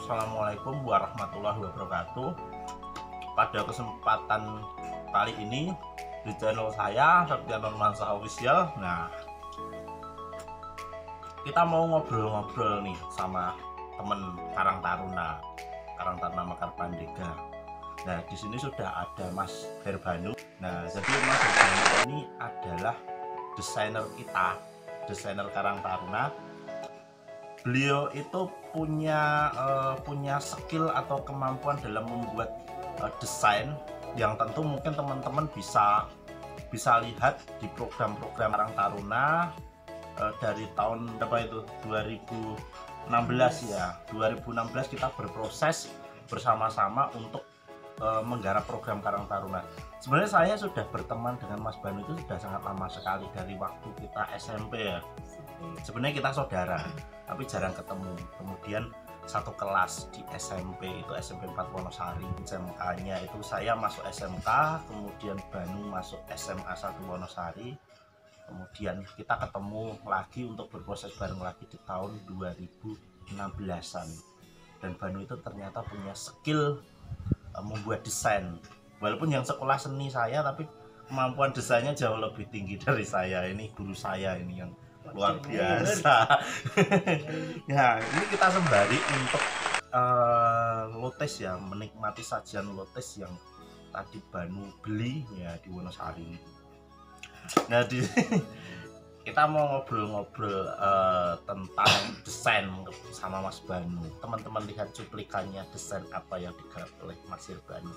Assalamualaikum warahmatullahi wabarakatuh. Pada kesempatan kali ini di channel saya Septian Nurmansyah Official. Nah, kita mau ngobrol-ngobrol nih sama temen Karang Taruna Mekar Pandega. Nah, di sini sudah ada Mas Herbanu. Nah, jadi Mas Herbanu ini adalah desainer kita, desainer Karang Taruna. Beliau itu punya skill atau kemampuan dalam membuat desain yang tentu mungkin teman-teman bisa lihat di program-program Karang Taruna dari tahun berapa itu 2016 ya. 2016 kita berproses bersama-sama untuk menggarap program Karang Taruna. Sebenarnya saya sudah berteman dengan Mas Banu itu sudah sangat lama sekali, dari waktu kita SMP ya. Sebenarnya kita saudara, tapi jarang ketemu. Kemudian satu kelas di SMP, itu SMP 4 Wonosari. SMK-nya itu saya masuk SMK, kemudian Banu masuk SMA 1 Wonosari. Kemudian kita ketemu lagi untuk berproses bareng lagi di tahun 2016-an. Dan Banu itu ternyata punya skill membuat desain. Walaupun yang sekolah seni saya, tapi kemampuan desainnya jauh lebih tinggi dari saya. Ini guru saya ini yang luar biasa. Ya, ini kita sembari untuk lotes ya, menikmati sajian lotes yang tadi Banu beli ya di Wonosari. Nah, kita mau ngobrol-ngobrol tentang desain sama Mas Banu. Teman-teman lihat cuplikannya desain apa yang digarap oleh Mas Herbanu.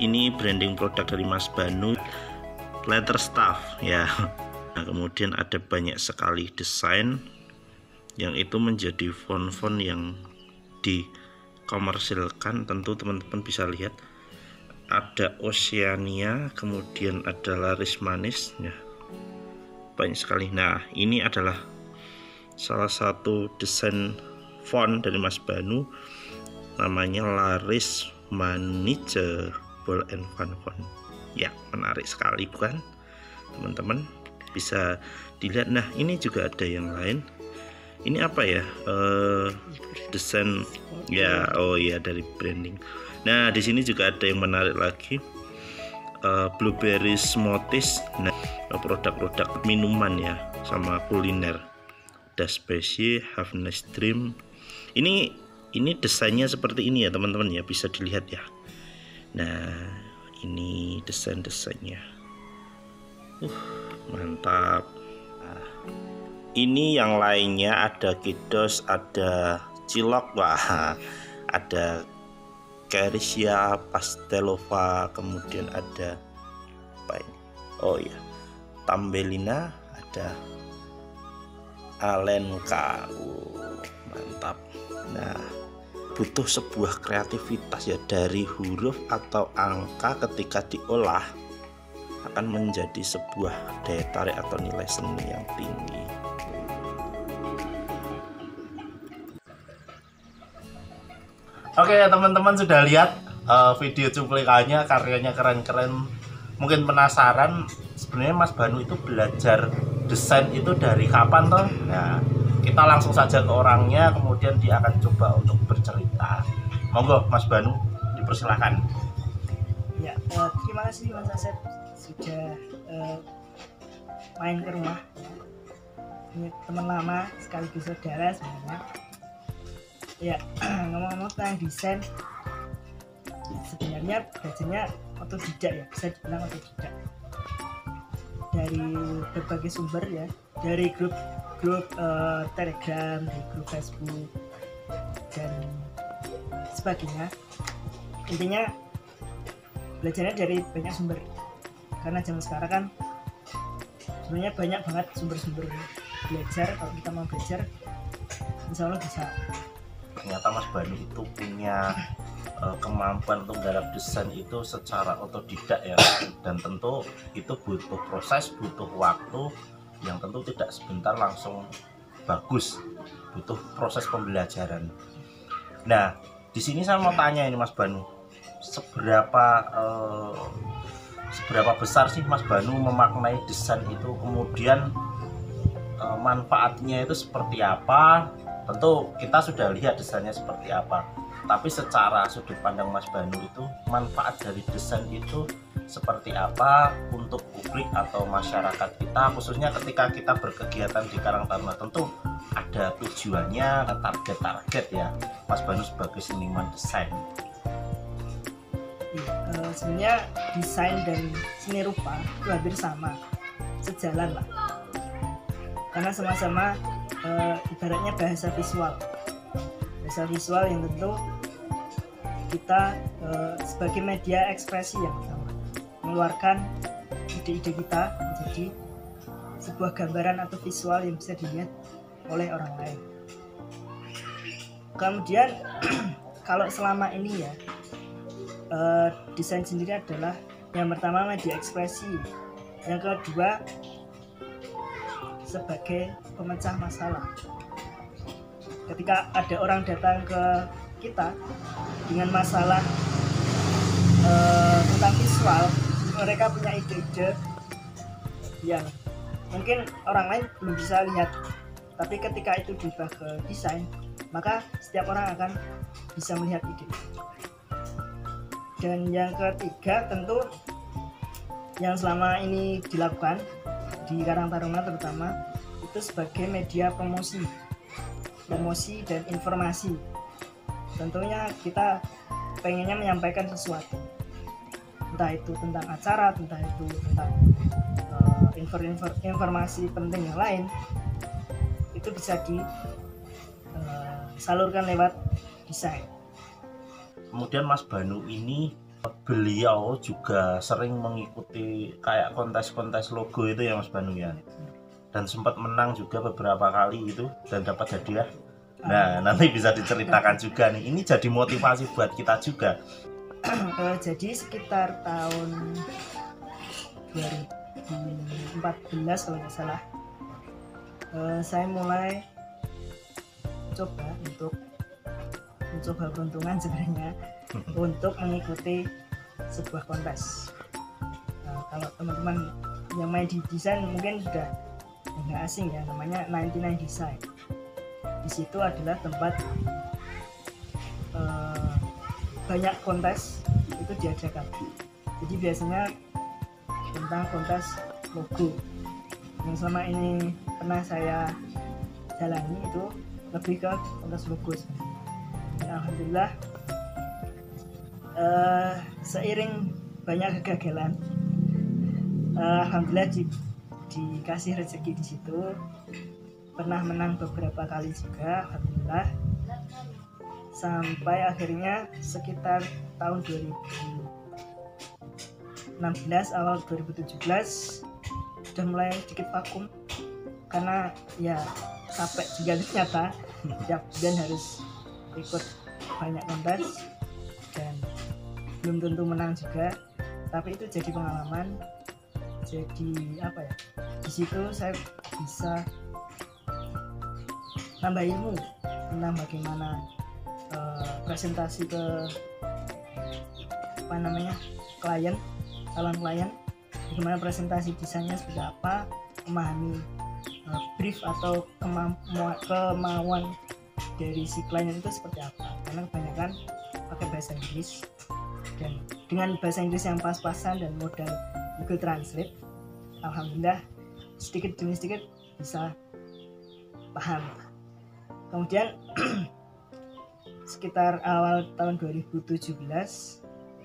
Ini branding produk dari Mas Banu, letter staff ya. Nah, kemudian ada banyak sekali desain yang itu menjadi font-font yang dikomersilkan. Tentu teman-teman bisa lihat ada Oceania, kemudian ada Laris Manis ya. Banyak sekali. Nah, ini adalah salah satu desain font dari Mas Banu, namanya Laris Manis Ball and Fun Font. Ya, menarik sekali bukan teman-teman? Bisa dilihat. Nah, ini juga ada yang lain. Ini apa ya? Desain ya, oh ya, dari branding. Nah, di sini juga ada yang menarik lagi, blueberry smoothies. Nah, produk-produk minuman ya, sama kuliner. Ada spesies, have nice dream. Ini desainnya seperti ini ya teman-teman ya, bisa dilihat ya. Nah, ini desain-desainnya mantap. Nah, ini yang lainnya ada kidos, ada cilok, wah, ada Kersia, Pastelova, kemudian ada apa ini? Oh ya, Tambelina, ada Alenka. Mantap. Nah, butuh sebuah kreativitas ya, dari huruf atau angka ketika diolah akan menjadi sebuah daya tarik atau nilai seni yang tinggi. Oke, teman-teman sudah lihat video cuplikannya, karyanya keren-keren. Mungkin penasaran sebenarnya Mas Banu itu belajar desain itu dari kapan toh? Nah, kita langsung saja ke orangnya, kemudian dia akan coba untuk bercerita. Monggo Mas Banu, dipersilakan. Ya, terima kasih Mas Asep sudah main ke rumah. Ini teman lama sekaligus saudara sebenarnya. Ya, ngomong-ngomong tentang desain, sebenarnya belajarnya otodidak ya, bisa dibilang otodidak. Dari berbagai sumber ya, dari grup Telegram, dari grup Facebook dan sebagainya. Intinya belajarnya dari banyak sumber, karena zaman sekarang kan sebenarnya banyak banget sumber-sumber belajar. Kalau kita mau belajar insya Allah bisa. Ternyata Mas Banu itu punya kemampuan untuk menggarap desain itu secara otodidak ya, dan tentu itu butuh proses, butuh waktu yang tentu tidak sebentar langsung bagus, butuh proses pembelajaran. Nah, di sini saya mau tanya ini Mas Banu, seberapa besar sih Mas Banu memaknai desain itu, kemudian manfaatnya itu seperti apa? Tentu kita sudah lihat desainnya seperti apa, tapi secara sudut pandang Mas Banu itu manfaat dari desain itu seperti apa untuk publik atau masyarakat kita, khususnya ketika kita berkegiatan di Karang Taruna. Tentu ada tujuannya, target-target ya Mas Banu sebagai seniman desain. Sebenarnya desain dan seni rupa itu hampir sama, sejalan lah, karena sama-sama ibaratnya bahasa visual yang tentu kita sebagai media ekspresi yang sama, mengeluarkan ide-ide kita menjadi sebuah gambaran atau visual yang bisa dilihat oleh orang lain. Kemudian kalau selama ini ya, desain sendiri adalah yang pertama media ekspresi, yang kedua sebagai pemecah masalah. Ketika ada orang datang ke kita dengan masalah tentang visual, mereka punya ide-ide yang mungkin orang lain belum bisa lihat, tapi ketika itu diubah ke desain, maka setiap orang akan bisa melihat ide. Dan yang ketiga tentu yang selama ini dilakukan di Karang Taruna terutama itu sebagai media promosi dan informasi. Tentunya kita pengennya menyampaikan sesuatu, entah itu tentang acara, entah itu tentang informasi penting yang lain, itu bisa disalurkan lewat desain. Kemudian Mas Banu ini, beliau juga sering mengikuti kayak kontes-kontes logo itu ya Mas Banu ya, dan sempat menang juga beberapa kali itu dan dapat hadiah. Nah, nanti bisa diceritakan juga nih, ini jadi motivasi buat kita juga. Jadi sekitar tahun 2014 kalau nggak salah, saya mulai mencoba peruntungan sebenarnya untuk mengikuti sebuah kontes. Nah, kalau teman-teman yang main di desain mungkin sudah nggak asing ya, namanya 99 Design. Di situ adalah tempat banyak kontes itu diadakan. Jadi biasanya tentang kontes logo. Yang selama ini pernah saya jalani itu lebih ke kontes logo. Dan alhamdulillah seiring banyak kegagalan, alhamdulillah dikasih rezeki di situ. Pernah menang beberapa kali juga, alhamdulillah, sampai akhirnya sekitar tahun 2016 awal 2017 sudah mulai sedikit vakum karena ya capek juga ternyata tiap bulan harus ikut banyak kontes dan belum tentu menang juga, tapi itu jadi pengalaman, jadi apa ya, di situ saya bisa nambah ilmu tentang bagaimana presentasi ke calon klien, bagaimana presentasi desainnya seperti apa, memahami brief atau kemauan dari si klien itu seperti apa, karena kebanyakan pakai bahasa Inggris, dan dengan bahasa Inggris yang pas-pasan dan modal Google Translate, alhamdulillah sedikit demi sedikit bisa paham. Kemudian sekitar awal tahun 2017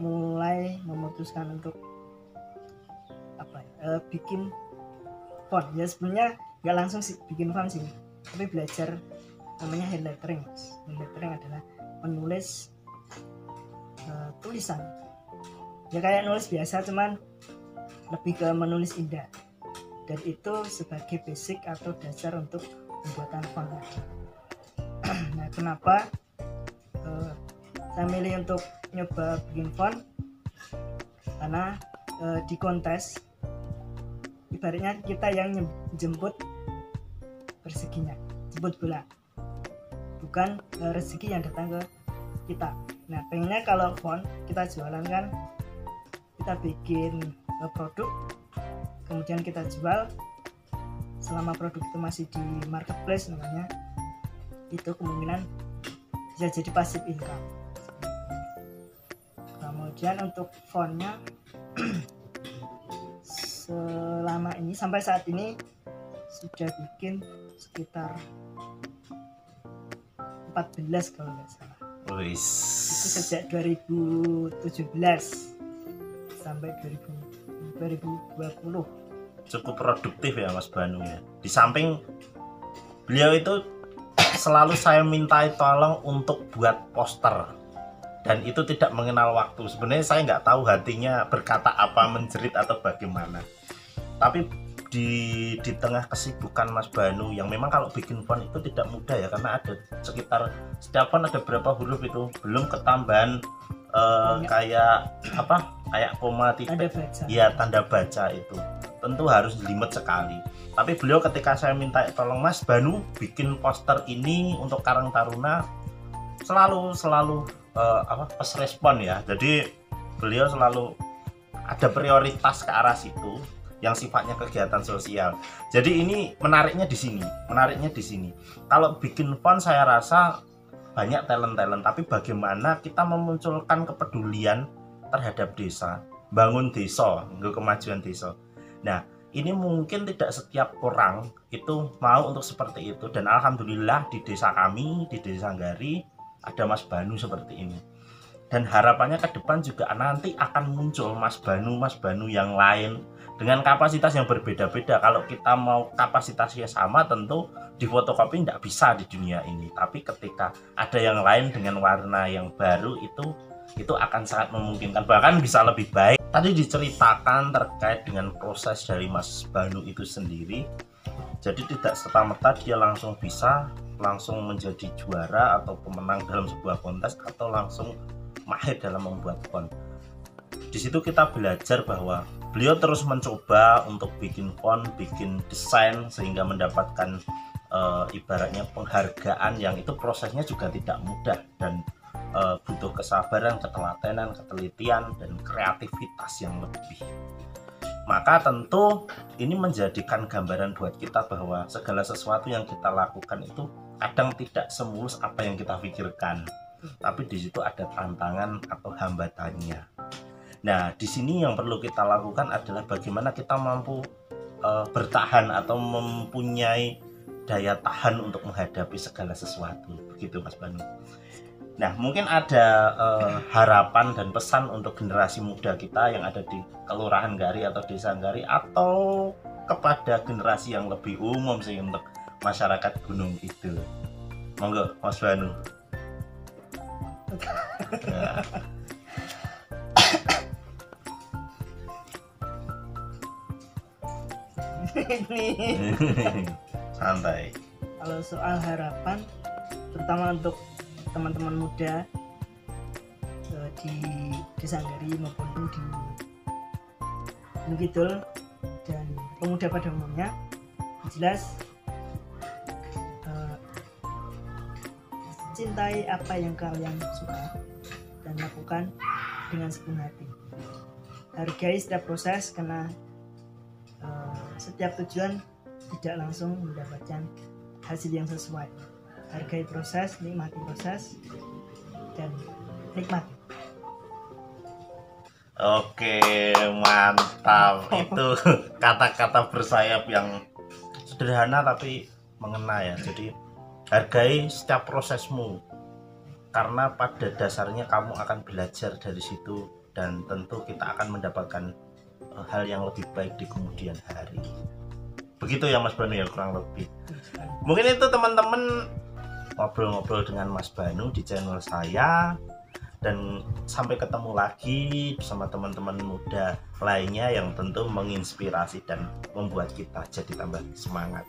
mulai memutuskan untuk bikin font. Ya sebenarnya nggak langsung bikin font sih, tapi belajar namanya hand lettering. Hand lettering adalah menulis tulisan. Ya kayak nulis biasa, cuman lebih ke menulis indah. dan itu sebagai basic atau dasar untuk pembuatan font tadi. Nah, kenapa saya milih untuk nyoba bikin font? Karena di kontes ibaratnya kita yang jemput rezekinya, jemput bola, bukan rezeki yang datang ke kita. Nah, pengennya kalau font kita jualan kan, kita bikin produk, kemudian kita jual. Selama produk itu masih di marketplace namanya, itu kemungkinan bisa jadi passive income. Kemudian untuk fontnya selama ini sampai saat ini sudah bikin sekitar 14 kalau nggak salah. Itu sejak 2017 sampai 2020. Cukup produktif ya Mas Banu ya. Di samping beliau itu selalu saya mintai tolong untuk buat poster, dan itu tidak mengenal waktu. Sebenarnya saya nggak tahu hatinya berkata apa, menjerit atau bagaimana. Tapi di tengah kesibukan Mas Banu yang memang kalau bikin font itu tidak mudah ya, karena ada sekitar setiap font ada berapa huruf itu, belum ketambahan kayak koma, titik, ya tanda baca itu tentu harus jelimet sekali. Tapi beliau ketika saya minta tolong Mas Banu bikin poster ini untuk Karang Taruna, selalu pas respon ya. Jadi beliau selalu ada prioritas ke arah situ yang sifatnya kegiatan sosial. Jadi ini menariknya di sini. Kalau bikin font saya rasa banyak talent, tapi bagaimana kita memunculkan kepedulian terhadap desa, bangun desa, kemajuan desa. Nah, ini mungkin tidak setiap orang itu mau untuk seperti itu, dan alhamdulillah di desa kami, di Desa Sanggari ada Mas Banu seperti ini. Dan harapannya ke depan juga nanti akan muncul Mas Banu yang lain dengan kapasitas yang berbeda-beda. Kalau kita mau kapasitasnya sama, tentu di fotokopi tidak bisa di dunia ini. Tapi ketika ada yang lain dengan warna yang baru, itu akan sangat memungkinkan, bahkan bisa lebih baik. Tadi diceritakan terkait dengan proses dari Mas Banu itu sendiri. Jadi tidak serta-merta dia langsung menjadi juara atau pemenang dalam sebuah kontes, atau langsung mahir dalam membuat font. Di situ kita belajar bahwa beliau terus mencoba untuk bikin font, bikin desain, sehingga mendapatkan ibaratnya penghargaan yang itu prosesnya juga tidak mudah, dan butuh kesabaran, ketelatenan, ketelitian, dan kreativitas yang lebih. Maka tentu ini menjadikan gambaran buat kita bahwa segala sesuatu yang kita lakukan itu kadang tidak semulus apa yang kita pikirkan, tapi di situ ada tantangan atau hambatannya. Nah, di sini yang perlu kita lakukan adalah bagaimana kita mampu bertahan atau mempunyai daya tahan untuk menghadapi segala sesuatu. Begitu Mas Banu. Nah, mungkin ada harapan dan pesan untuk generasi muda kita yang ada di Kelurahan Gari atau Desa Gari, atau kepada generasi yang lebih umum sih, untuk masyarakat Gunung Kidul. Monggo Mas Banu. Ya. Santai. Kalau soal harapan, terutama untuk teman-teman muda di Desa Sanggari maupun di Gunung Kidul dan pemuda pada umumnya, jelas cintai apa yang kalian suka dan lakukan dengan sepenuh hati. Hargai setiap proses, karena setiap tujuan tidak langsung mendapatkan hasil yang sesuai. Hargai proses, nikmati proses, dan nikmati. Oke, mantap. Itu kata-kata bersayap yang sederhana tapi mengena ya. Jadi hargai setiap prosesmu, karena pada dasarnya kamu akan belajar dari situ, dan tentu kita akan mendapatkan hal yang lebih baik di kemudian hari. Begitu ya Mas Banu ya, kurang lebih. Mungkin itu teman-teman ngobrol-ngobrol dengan Mas Banu di channel saya. dan sampai ketemu lagi bersama teman-teman muda lainnya yang tentu menginspirasi dan membuat kita jadi tambah semangat.